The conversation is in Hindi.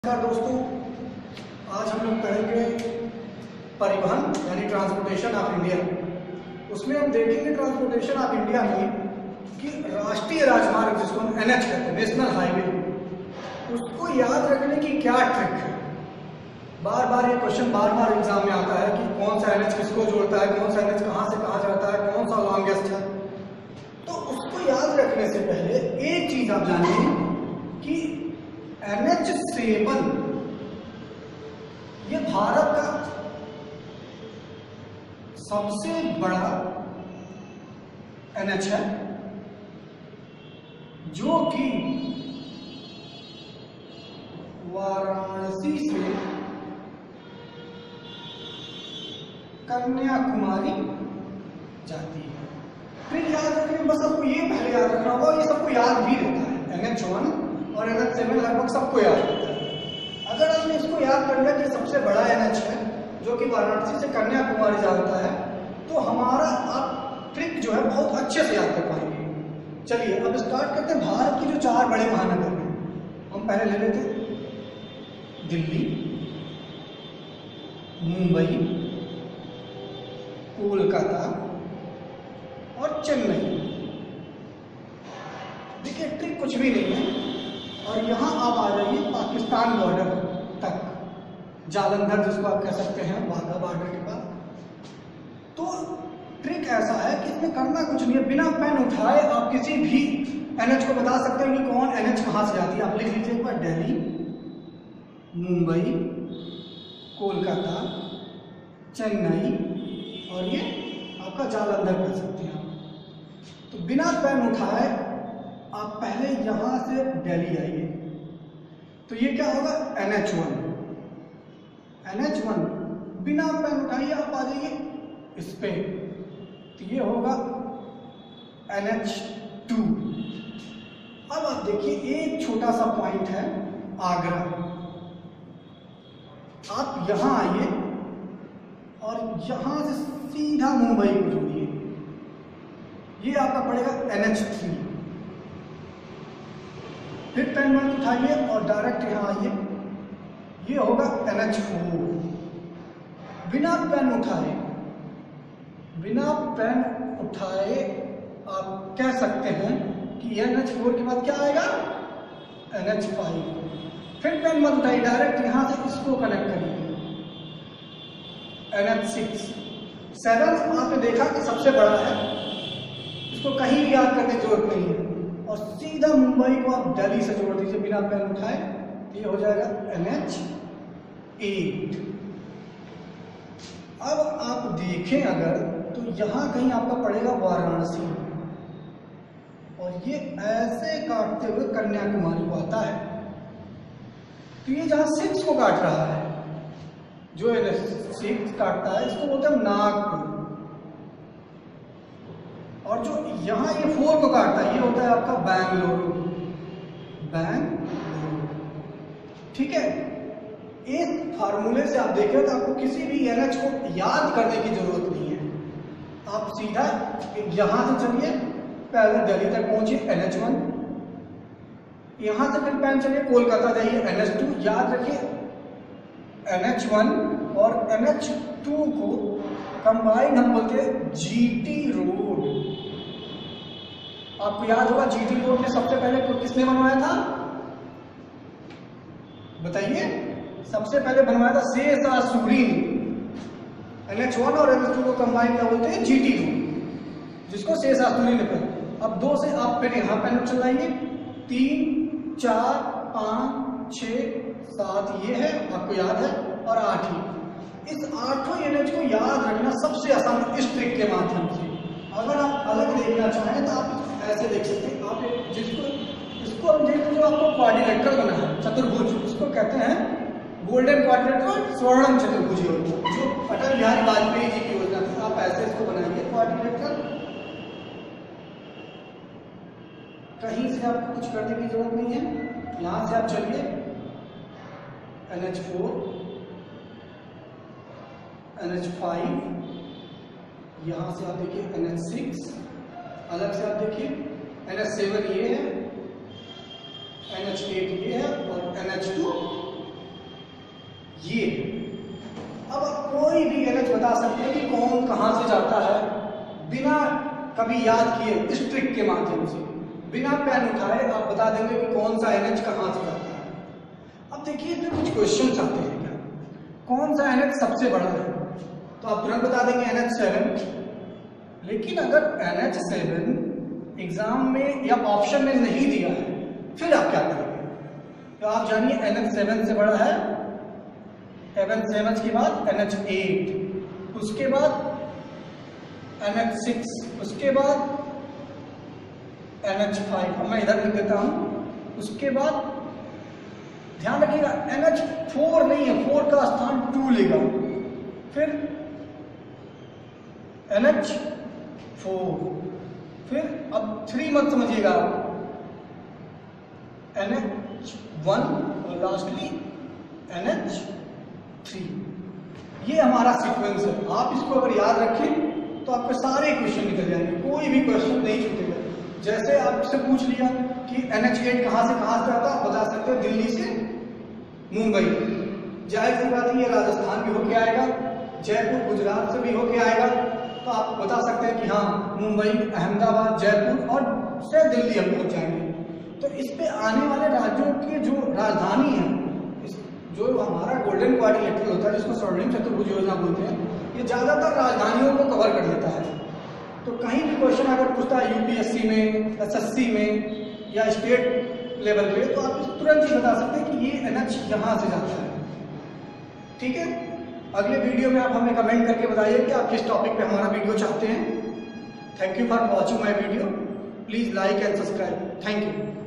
नमस्कार दोस्तों, आज हम लोग पढ़ेंगे परिवहन यानी ट्रांसपोर्टेशन ऑफ इंडिया। उसमें हम देखेंगे ट्रांसपोर्टेशन ऑफ इंडिया में कि राष्ट्रीय राजमार्ग जिसको हम एनएच कहते हैं, नेशनल हाईवे, उसको याद रखने की क्या ट्रिक है। बार बार ये क्वेश्चन बार एग्जाम में आता है कि कौन सा एनएच किसको जोड़ता है, कौन सा एनएच कहाँ से कहाँ जाता है, कौन सा लॉन्गेस्ट है। तो उसको याद रखने से पहले एक चीज आप जानिए कि NH7 ये भारत का सबसे बड़ा NH है, जो कि वाराणसी से कन्याकुमारी जाती है। फिर याद रखिए, बस आपको ये पहले याद रखना होगा, ये सबको याद भी रहता है। NH1 और NH7 लगभग सबको याद रहता है। अगर आपने इसको याद कर लिया कि सबसे बड़ा NH है जो कि वाराणसी से कन्याकुमारी जाता है, तो हमारा आप ट्रिक जो है बहुत अच्छे से याद कर पाएंगे। चलिए अब स्टार्ट करते हैं। भारत की जो 4 बड़े महानगर हैं, हम पहले ले लेते हैं दिल्ली, मुंबई, कोलकाता और चेन्नई। देखिए ट्रिक कुछ भी नहीं है। और यहाँ आप आ जाइए पाकिस्तान बॉर्डर तक, जालंधर जिसको आप कह सकते हैं, वाघा बॉर्डर के पास। तो ट्रिक ऐसा है कि इसमें करना कुछ नहीं है, बिना पेन उठाए आप किसी भी एनएच को बता सकते हैं कि कौन एनएच कहाँ से जाती है। आप लिख लीजिए एक बार, दिल्ली, मुंबई, कोलकाता, चेन्नई और ये आपका जालंधर कह सकते हैं आप। तो बिना पेन उठाए आप पहले यहां से दिल्ली आइए, तो ये क्या होगा, NH1। NH1 बिना पेन उठाइए आप आ जाइए इस पे, तो ये होगा NH2। अब आप देखिए एक छोटा सा पॉइंट है आगरा। आप यहां आइए और यहां से सीधा मुंबई को जोड़िए, ये आपका पड़ेगा NH3। फिर पेन मत उठाइए और डायरेक्ट यहां आइए, ये होगा NH4। बिना पेन उठाए आप कह सकते हैं कि NH4 के बाद क्या आएगा, NH5। फिर पेन मत उठाइए, डायरेक्ट यहां से इसको कनेक्ट करिए, NH6। 7 आपने देखा कि सबसे बड़ा है, इसको कहीं भी याद करने की जरूरत नहीं है। और सीधा मुंबई को आप दिल्ली से जोड़ दीजिए बिना पेन उठाए, ये हो जाएगा NH8। अब आप देखें अगर, तो यहां कहीं आपका पड़ेगा वाराणसी, और ये ऐसे काटते हुए कन्याकुमारी को आता है। तो ये जहां 6 को काट रहा है, जो NH6 काटता है, इसको बोलते हैं नागपुर। और जो यहां ये 4 को काटता है, ये होता है आपका बेंगलुरु। ठीक है। इस फार्मूले से आप देखें तो आपको किसी भी एनएच को याद करने की जरूरत नहीं है। आप सीधा यहां से चलिए, पहले दिल्ली तक पहुंचिए NH1, यहां से फिर पेन चलिए कोलकाता जाइए NH2। याद रखिए NH1 और NH2 को कंबाइंड हम बोलते हैं GT रोड। आपको याद होगा GT रोड में सबसे पहले किसने बनवाया था, बताइए। सबसे पहले बनवाया था शेषासुरी। NH1 और NH2 को कंबाइंड क्या बोलते हैं, GT रोड, जिसको शेषासुरी ने पहले। अब 2 से आप फिर यहां पेन चलाइए, 3, 4, 5, 6, 7 ये है, आपको याद है, और 8 ही। इस 8 एनएच को याद रखना सबसे आसान इस ट्रिक के माध्यम से। अगर आप अलग देखना चाहें तो आप ऐसे देख सकते हैं। आप इसको हम देखते जो आपको क्वाड्रिलेटरल बना है, चतुर्भुज, इसको कहते हैं गोल्डन क्वाड्रिलेटरल, स्वर्णम चतुर्भुज योजना, जो अटल बिहारी वाजपेयी जी की योजना थी। आप ऐसे इसको बनाएंगे क्वाड्रिलेटरल। कहीं से आपको कुछ करने की जरूरत नहीं है। यहां से आप चलिए NH4, NH5, यहां से आप देखिए NH6, अलग से आप देखिए NH7 ये है, NH8 ये है और NH2 ये। अब आप कोई भी NH बता सकते हैं कि कौन कहाँ से जाता है बिना कभी याद किए, इस ट्रिक के माध्यम से बिना पेन उठाए आप बता देंगे कि कौन सा NH कहाँ से जाता है। अब देखिए इसमें कुछ क्वेश्चंस आते हैं क्या, कौन सा NH सबसे बड़ा है, तो आप तुरंत बता देंगे NH7। लेकिन अगर NH7 एग्जाम में या ऑप्शन में नहीं दिया है फिर आप क्या करेंगे, तो आप जानिए NH7 से बड़ा है NH7 के बाद NH8, उसके बाद NH6, उसके बाद NH5, अब मैं इधर लिख देता हूं। उसके बाद ध्यान रखिएगा NH4 नहीं है, 4 का स्थान 2 लेगा, फिर NH4, फिर अब 3 मत समझिएगा, NH1 और लास्टली NH3। ये हमारा सीक्वेंस है। आप इसको अगर याद रखें तो आपके सारे क्वेश्चन निकल जाएंगे, कोई भी क्वेश्चन नहीं छूटेगा। जैसे आपसे पूछ लिया कि NH8 कहाँ से आता, आप बता सकते हैं दिल्ली से मुंबई, जाहिर सी बात है ये राजस्थान भी होके आएगा, जयपुर गुजरात से भी होके आएगा, तो आप बता सकते हैं कि हाँ मुंबई, अहमदाबाद, जयपुर और से दिल्ली हम पहुंच जाएंगे। तो इस पे आने वाले राज्यों की जो राजधानी है, जो हमारा गोल्डन क्वाड्रिलेटरल होता है जिसको स्वर्णिम चतुर्भुज योजना बोलते हैं, ये ज्यादातर राजधानियों को कवर कर लेता है। तो कहीं भी क्वेश्चन अगर पूछता है यूपीएससी में, एसएससी में या स्टेट लेवल पे, तो आप तुरंत ही बता सकते हैं कि ये NH यहाँ से जाता है। ठीक है, अगले वीडियो में आप हमें कमेंट करके बताइए कि आप किस टॉपिक पे हमारा वीडियो चाहते हैं। Thank you for watching my video, please like and subscribe. Thank you.